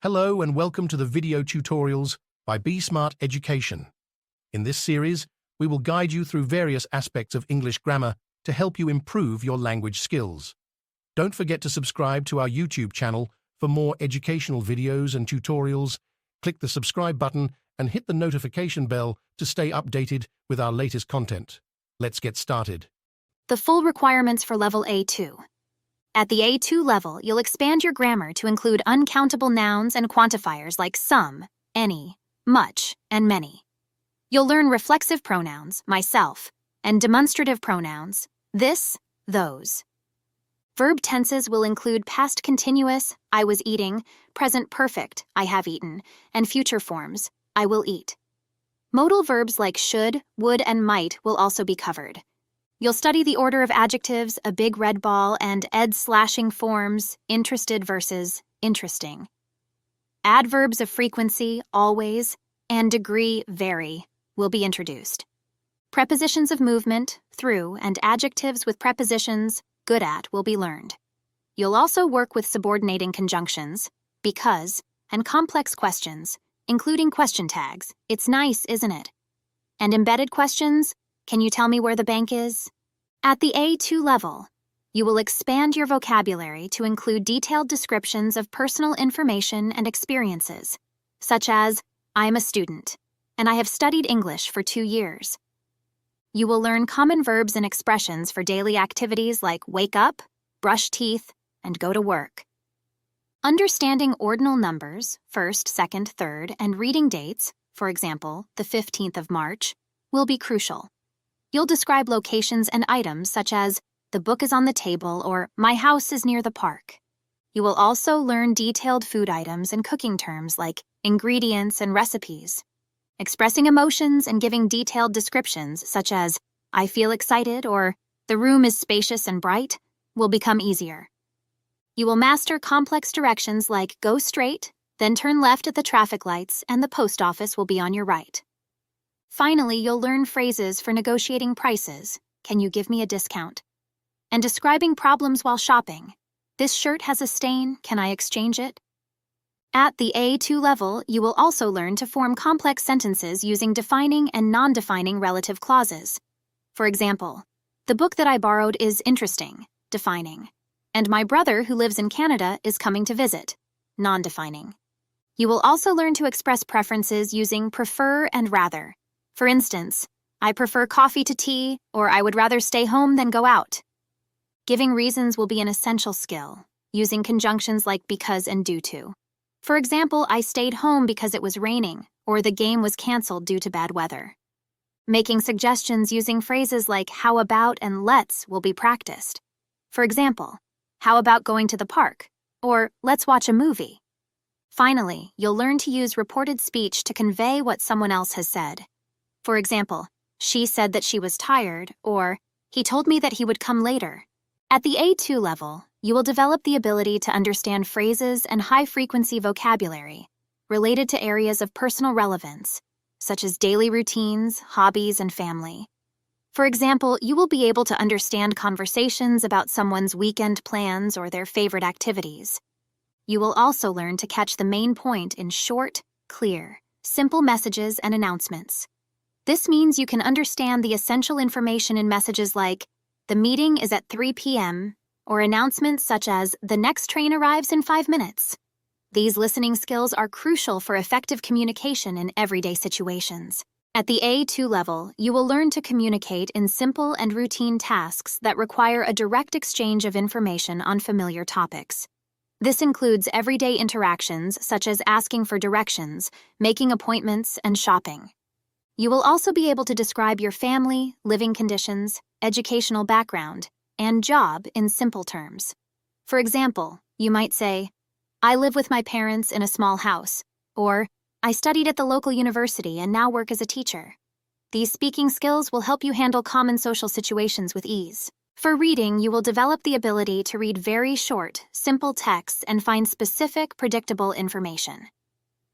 Hello and welcome to the video tutorials by Be Smart Education. In this series, we will guide you through various aspects of English grammar to help you improve your language skills. Don't forget to subscribe to our YouTube channel for more educational videos and tutorials. Click the subscribe button and hit the notification bell to stay updated with our latest content. Let's get started. The full requirements for level A2. At the A2 level, you'll expand your grammar to include uncountable nouns and quantifiers like some, any, much, and many. You'll learn reflexive pronouns, myself, and demonstrative pronouns, this, those. Verb tenses will include past continuous, I was eating, present perfect, I have eaten, and future forms, I will eat. Modal verbs like should, would, and might will also be covered. You'll study the order of adjectives, a big red ball, and ed-slashing forms, interested versus interesting. Adverbs of frequency, always, and degree, very, will be introduced. Prepositions of movement, through, and adjectives with prepositions, good at, will be learned. You'll also work with subordinating conjunctions, because, and complex questions, including question tags, it's nice, isn't it? And embedded questions, can you tell me where the bank is? At the A2 level, you will expand your vocabulary to include detailed descriptions of personal information and experiences, such as, I am a student, and I have studied English for 2 years. You will learn common verbs and expressions for daily activities like wake up, brush teeth, and go to work. Understanding ordinal numbers, first, second, third, and reading dates, for example, the 15th of March, will be crucial. You'll describe locations and items such as, the book is on the table or my house is near the park. You will also learn detailed food items and cooking terms like ingredients and recipes. Expressing emotions and giving detailed descriptions such as, I feel excited or the room is spacious and bright, will become easier. You will master complex directions like go straight, then turn left at the traffic lights and the post office will be on your right. Finally, you'll learn phrases for negotiating prices, can you give me a discount? And describing problems while shopping, this shirt has a stain, can I exchange it? At the A2 level, you will also learn to form complex sentences using defining and non-defining relative clauses. For example, the book that I borrowed is interesting, defining, and my brother who lives in Canada is coming to visit, non-defining. You will also learn to express preferences using prefer and rather. For instance, I prefer coffee to tea, or I would rather stay home than go out. Giving reasons will be an essential skill, using conjunctions like because and due to. For example, I stayed home because it was raining, or the game was canceled due to bad weather. Making suggestions using phrases like how about and let's will be practiced. For example, how about going to the park? Or let's watch a movie. Finally, you'll learn to use reported speech to convey what someone else has said. For example, she said that she was tired, or he told me that he would come later. At the A2 level, you will develop the ability to understand phrases and high-frequency vocabulary related to areas of personal relevance, such as daily routines, hobbies, and family. For example, you will be able to understand conversations about someone's weekend plans or their favorite activities. You will also learn to catch the main point in short, clear, simple messages and announcements. This means you can understand the essential information in messages like, the meeting is at 3 p.m., or announcements such as, the next train arrives in 5 minutes. These listening skills are crucial for effective communication in everyday situations. At the A2 level, you will learn to communicate in simple and routine tasks that require a direct exchange of information on familiar topics. This includes everyday interactions such as asking for directions, making appointments, and shopping. You will also be able to describe your family, living conditions, educational background, and job in simple terms. For example, you might say, I live with my parents in a small house, or I studied at the local university and now work as a teacher. These speaking skills will help you handle common social situations with ease. For reading, you will develop the ability to read very short, simple texts and find specific, predictable information.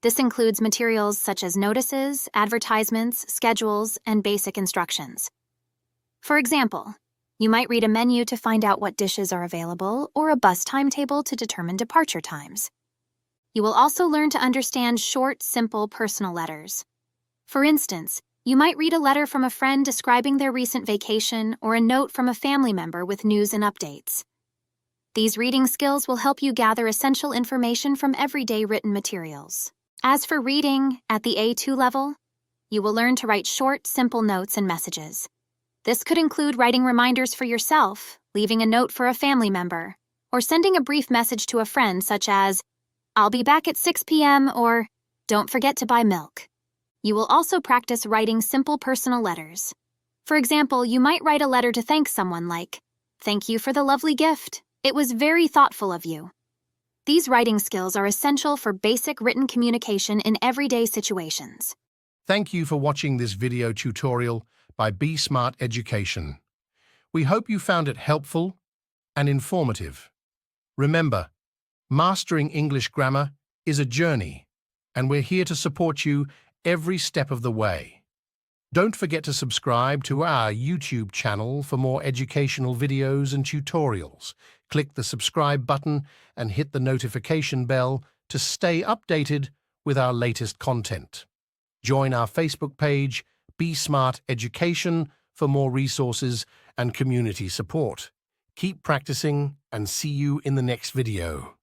This includes materials such as notices, advertisements, schedules, and basic instructions. For example, you might read a menu to find out what dishes are available or a bus timetable to determine departure times. You will also learn to understand short, simple personal letters. For instance, you might read a letter from a friend describing their recent vacation or a note from a family member with news and updates. These reading skills will help you gather essential information from everyday written materials. As for reading, at the A2 level, you will learn to write short, simple notes and messages. This could include writing reminders for yourself, leaving a note for a family member, or sending a brief message to a friend such as, "I'll be back at 6 p.m." or "Don't forget to buy milk." You will also practice writing simple personal letters. For example, you might write a letter to thank someone like, "Thank you for the lovely gift. It was very thoughtful of you." These writing skills are essential for basic written communication in everyday situations. Thank you for watching this video tutorial by Be Smart Education. We hope you found it helpful and informative. Remember, mastering English grammar is a journey, and we're here to support you every step of the way. Don't forget to subscribe to our YouTube channel for more educational videos and tutorials. Click the subscribe button and hit the notification bell to stay updated with our latest content. Join our Facebook page, Be Smart Education, for more resources and community support. Keep practicing and see you in the next video.